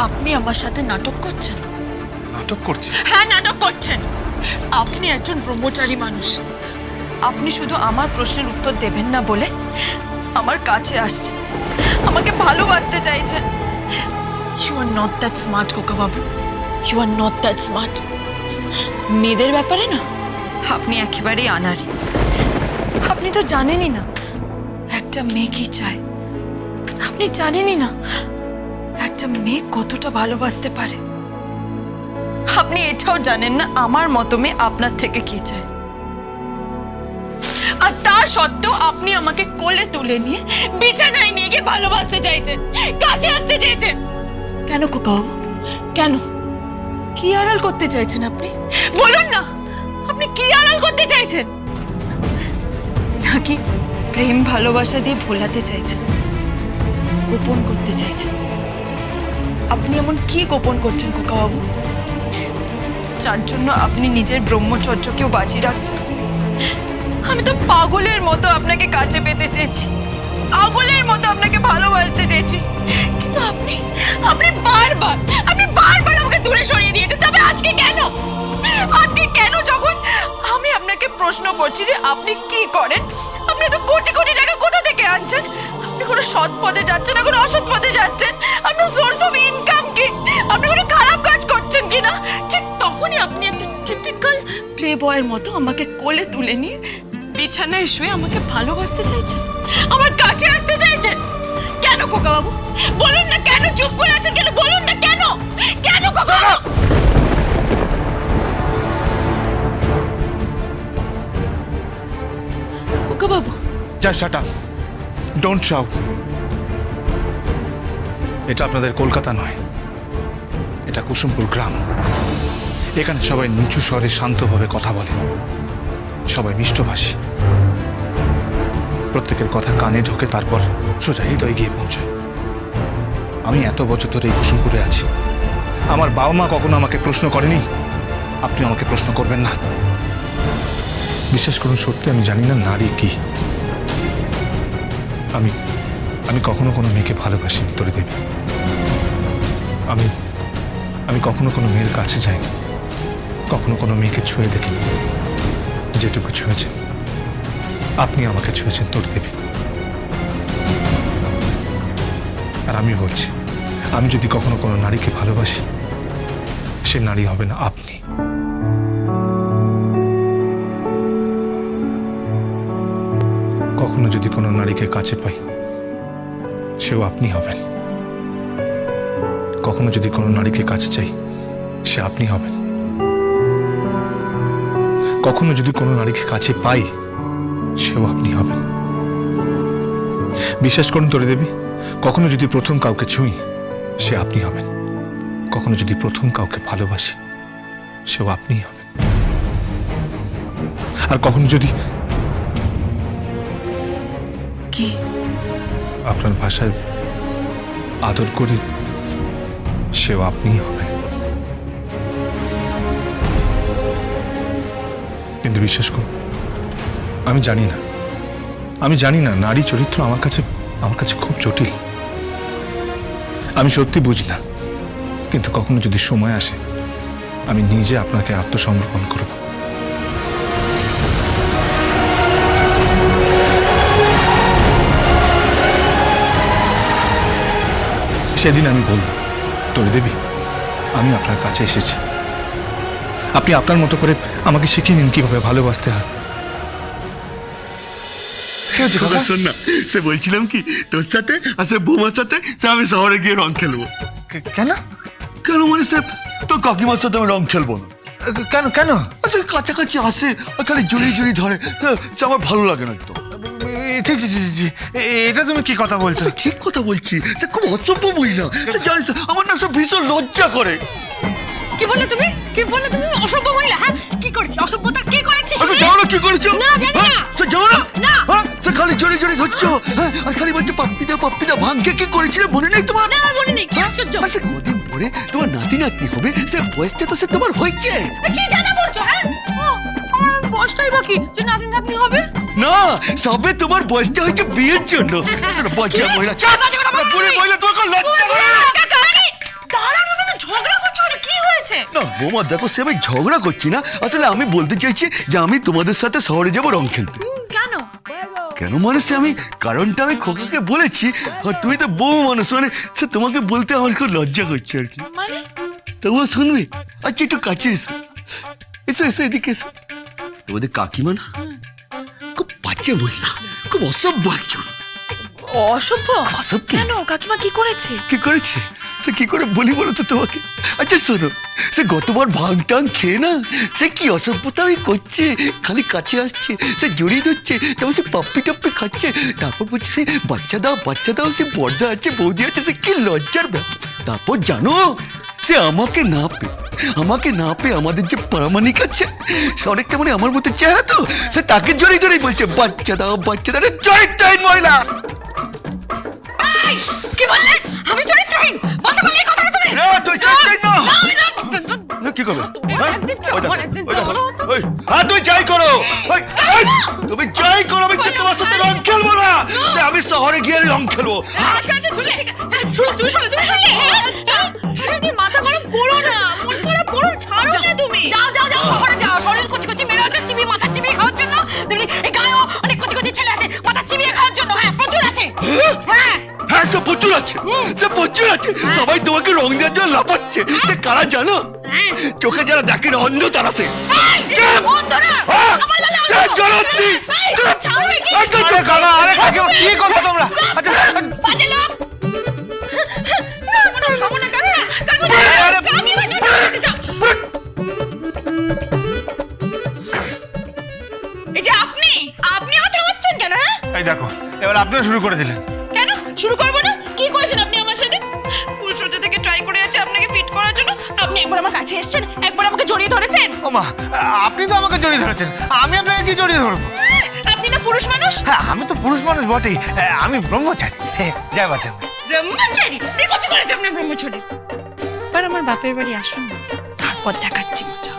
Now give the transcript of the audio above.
আপনি আমার সাথে নাটক করছেন। নাটক করছি? হ্যাঁ, নাটক করছেন। আপনি একজন ব্রহ্মচারী মানুষ। আপনি শুধু আমার প্রশ্নের উত্তর দেবেন না বলে আমার কাছে আসছেন, আমাকে ভালোবাসতে চাইছেন। You are not that smart খোকা বাবু, you are not that smart. মেয়েদের ব্যাপারে না আপনি একেবারেই আনাড়ি। আপনি তো জানেনই না একটা মেয়ে কি চায়। আপনি জানেনই না একটা মেয়ে কতটা ভালোবাসতে পারে। আপনি এটাও জানেন না আমার মতো মেয়ে আপনার থেকে কি চায়। আর তা সত্ত্বেও আপনি আমাকে কোলে তুলে নিয়ে বিছানায় নিয়ে গিয়ে ভালোবাসতে চাইছেন, কাছে আসতে চাইছেন। কেন খোকা বাবু, কেন? কি আড়াল করতে চাইছেন আপনি? বলুন না, আপনি কি আড়াল করতে চাইছেন? নাকি প্রেম ভালোবাসা দিয়ে ভোলাতে চাইছেন, গোপন করতে চাইছেন? আপনি এমন কি গোপন করছেন খোকা বাবু, যার জন্য আপনি নিজের ব্রহ্মচর্যকেও বাজি রাখছেন? আমি তো পাগলের মতো আপনাকে কাছে পেতে চেয়েছি, পাগলের মতো আপনাকে ভালোবাসতে চেয়েছি, কিন্তু আপনি বারবার আমাকে দূরে সরিয়ে দিয়েছেন। তবে আজকে কেন? আজকে কেন, যখন আমি আপনাকে প্রশ্ন করছি যে আপনি কি করেন? আপনি তো কোটি কোটি টাকা কোথা থেকে আনছেন? আপনি কোনো সৎ পথে যাচ্ছেন না কোনো অসৎ পথে যাচ্ছেন? আপনার সোর্স অফ ইনকাম কি? আপনি কোনো খারাপ কাজ করছেন কিনা? ঠিক তখনই আপনি একটা টিপিক্যাল প্লে বয়ের মতো আমাকে কোলে তুলে নিয়ে বিছানায় শুয়ে আমাকে ভালোবাসতে চাইছেন, আমার কাছে আসতে চাইছেন। কেন খোকা বাবু, বলুন না, কেন চুপ করে আছেন? কেন বলুন না, কেন? কেন খোকা বাবু? খোকা বাবু, যা শাট আপ, ডোন্ট শাউট। এটা আপনাদের কলকাতা নয়, এটা কুসুমপুর গ্রাম। এখানে সবাই নিচু স্বরে শান্তভাবে কথা বলে, সবাই মিষ্টভাষী। প্রত্যেকের কথা কানে ঢোকে, তারপর সোজা হৃদয়ে গিয়ে পৌঁছায়। আমি এত বছর ধরে এই কুসুমপুরে আছি, আমার বাবা মা কখনো আমাকে প্রশ্ন করেনি, আপনি আমাকে প্রশ্ন করবেন না। বিশ্বাস করুন, সত্যি আমি জানি না নারী কি। আমি কখনো কোনো মেয়েকে ভালোবাসিনি তরি দেবী। আমি কখনো কোনো মেয়ের কাছে যাইনি, কখনো কোনো মেয়েকে ছুঁয়ে দেখিনি। যেটুকু ছুঁয়েছেন আপনি আমাকে ছুঁয়েছেন তরি দেবী। আর আমি বলছি, আমি যদি কখনো কোনো নারীকে ভালোবাসি, সে নারী হবে না আপনি। কখনো যদি কোনো নারীকে কাছে পাই, সেও আপনি হবেন। কখনো যদি কোনো নারীকে কাছে চাই, সে আপনি হবেন। কখনো যদি কোনো নারীকে কাছে পাই, সেও আপনি হবেন। বিশ্বাস করুন তরি দেবী, কখনো যদি প্রথম কাউকে ছুঁই, সে আপনি হবেন। কখনো যদি প্রথম কাউকে ভালোবাসি, সেও আপনি হবেন। আর কখনো যদি কি আপনার ভাষায় আদর করি, সেও আপনিই হবেন। কিন্তু বিশ্বাস করুন, আমি জানি না নারী চরিত্র আমার কাছে খুব জটিল। আমি সত্যি বুঝি না, কিন্তু কখনো যদি সময় আসে, আমি নিজে আপনাকে আত্মসমর্পণ করব। সেদিন আমি বলব, তরি দেবী, আমি আপনার কাছে এসেছি, আপনি আপনার মতো করে আমাকে শিখিয়ে নিন কিভাবে ভালোবাসতে হয়। শোন না, সে বলছিলাম কি, তোর সাথে আর সে বৌমার সাথে আমি শহরে গিয়ে রং খেলবো। কেন? কেন মানে স্যার, তোর কাকিমার সাথে আমি রং খেলবো না। কেন কেন? আচ্ছা, কাছাকাছি আসে আর খালি জড়িয়ে জড়িয়ে ধরে, সে আমার ভালো লাগে না একদম। এটা তুমি কি কথা বলছো? ঠিক কথা বলছি, সে খুব অসভ্য মহিলা। সে জানিস, আমার না ভীষণ লজ্জা করে। কি বললে তুমি? অসভ্য মহিলা? হ্যাঁ, কি করেছি? অসভ্যতা কি করেছি? জানো না কি করেছো? না, জানি না। সে জানো না? না। সে খালি জড়িয়ে জড়িয়ে ধরছো, আর খালি বলছে পাপ্পিদা ভাঙ্গে। কি করেছিলে মনে নেই তোমার? না, আমার মনে নেই। কি আশ্চর্য! আচ্ছা, কদিন পরে তোমার নাতি নাতনি হবে, সে বয়সটা তো সে তোমার হয়েছে। কি জানা বলছো? হ্যাঁ, আমার বয়সটাই বাকি যে নাতি হবে। না, সবে তোমার বয়সটা হয়েছে বিয়ের জন্য। বয়সের মহিলা, বুড়ি মহিলা, তোমাকে লজ্জা করে না? না বৌমা দেখো সে আমি ঝগড়া করছি না, আসলে আমি বলতে চাইছি যে আমি তোমাদের সাথে শহরে যাব রং খেলতে। কেন? কেন মানে সে আমি কারণটা আমি খোকাকে বলেছি, আর তুমি তো বউ মানুষ, মানে সে তোমাকে বলতে আমার খুব লজ্জা করছে আর কি। মানে তবুও শুনবে? আচ্ছা একটু কাছে এসো, এসো এসো এদিকে এসো। তোমাদের কাকিমা না খুব বাচ্চা মহিলা, খুব অসভ্য একজন। অসভ্য? অসভ্য? কেন? কাকিমা কি করেছে? কি করেছে সে কি করে বলি বলো তো তোমাকে? আচ্ছা শোনো, সে গতবার ভাঙ টাং খেয়ে না সে কি অসভ্যতা আমি করছে, খালি কাছে আসছে, সে জড়িয়ে ধরছে, তারপর সে পাপ্পি টাপ্পি খাচ্ছে, তারপর বলছে সে বাচ্চা দাও, সে বর্দা আছে বৌদি আছে, সে কি লজ্জার ব্যাপার। তারপর জানো সে আমাকে না পেয়ে আমাদের যে পারামানিক আছে সে অনেকটা মানে আমার মতো চেহারা, তো সে তাকে জড়িয়ে বলছে বাচ্চা দাও চরিত্রহীন মহিলা। কি বললেন? আমি চরিত্রহীন? বলতে পারলে এই কথাটা তুমি? না, তুই চরিত্রহীন না। কি করবে? তুই যাই করো, তুমি যাই করো, আমি তোমার সাথে রং খেলবো না। আমি শহরে গিয়ে রং খেলবো। আচ্ছা ঠিক আছে, তুমি মাথা গরম করো না, মন খারাপ করো, ছাড়ো না তুমি। যাও শহরে যাও, শহরের কচি কচি মেয়েরা আছে চিবিয়ে মাথা চিবিয়ে খাওয়ার জন্য। তেমনি এই গায়েও অনেক কচি কচি ছেলে আছে মাথা চিবিয়ে খাওয়ার জন্য। হ্যাঁ প্রচুর আছে। হ্যাঁ সে প্রচুর আছে, সবাই তোমাকে রং দেওয়ার জন্য লাফাচ্ছে। সে কারা জানো? চোখে যারা দেখে না, অন্ধ তারা সে। আরে কাকিমা কি করছো তোমরা? আচ্ছা বাজে লোক। এই যে আপনি কথা বলছেন কেন? হ্যাঁ এই দেখো এবার আপনিও শুরু করে দিলেন। কেন শুরু করবো না? কি করেছেন আপনি আমার সাথে? ফুল সজ্জা থেকে ট্রাই করে যাচ্ছে আপনাকে ফিট করার জন্য। আপনি একবার আমার কাছে এসেছেন, একবার আমাকে জড়িয়ে ধরেছেন। ওমা আপনি তো আমাকে জড়িয়ে ধরেছেন, আমি আপনাকে কি জড়িয়ে ধরবো? আপনি না পুরুষ মানুষ? হ্যাঁ আমি তো পুরুষ মানুষ বটেই, আমি ব্রহ্মচারী। যাই বাচ্চা ব্রহ্মচারী? কি করেছে আপনি ব্রহ্মচারী? এবার আমার বাপের বাড়ি আসুন না, তারপর দেখাচ্ছি মজা।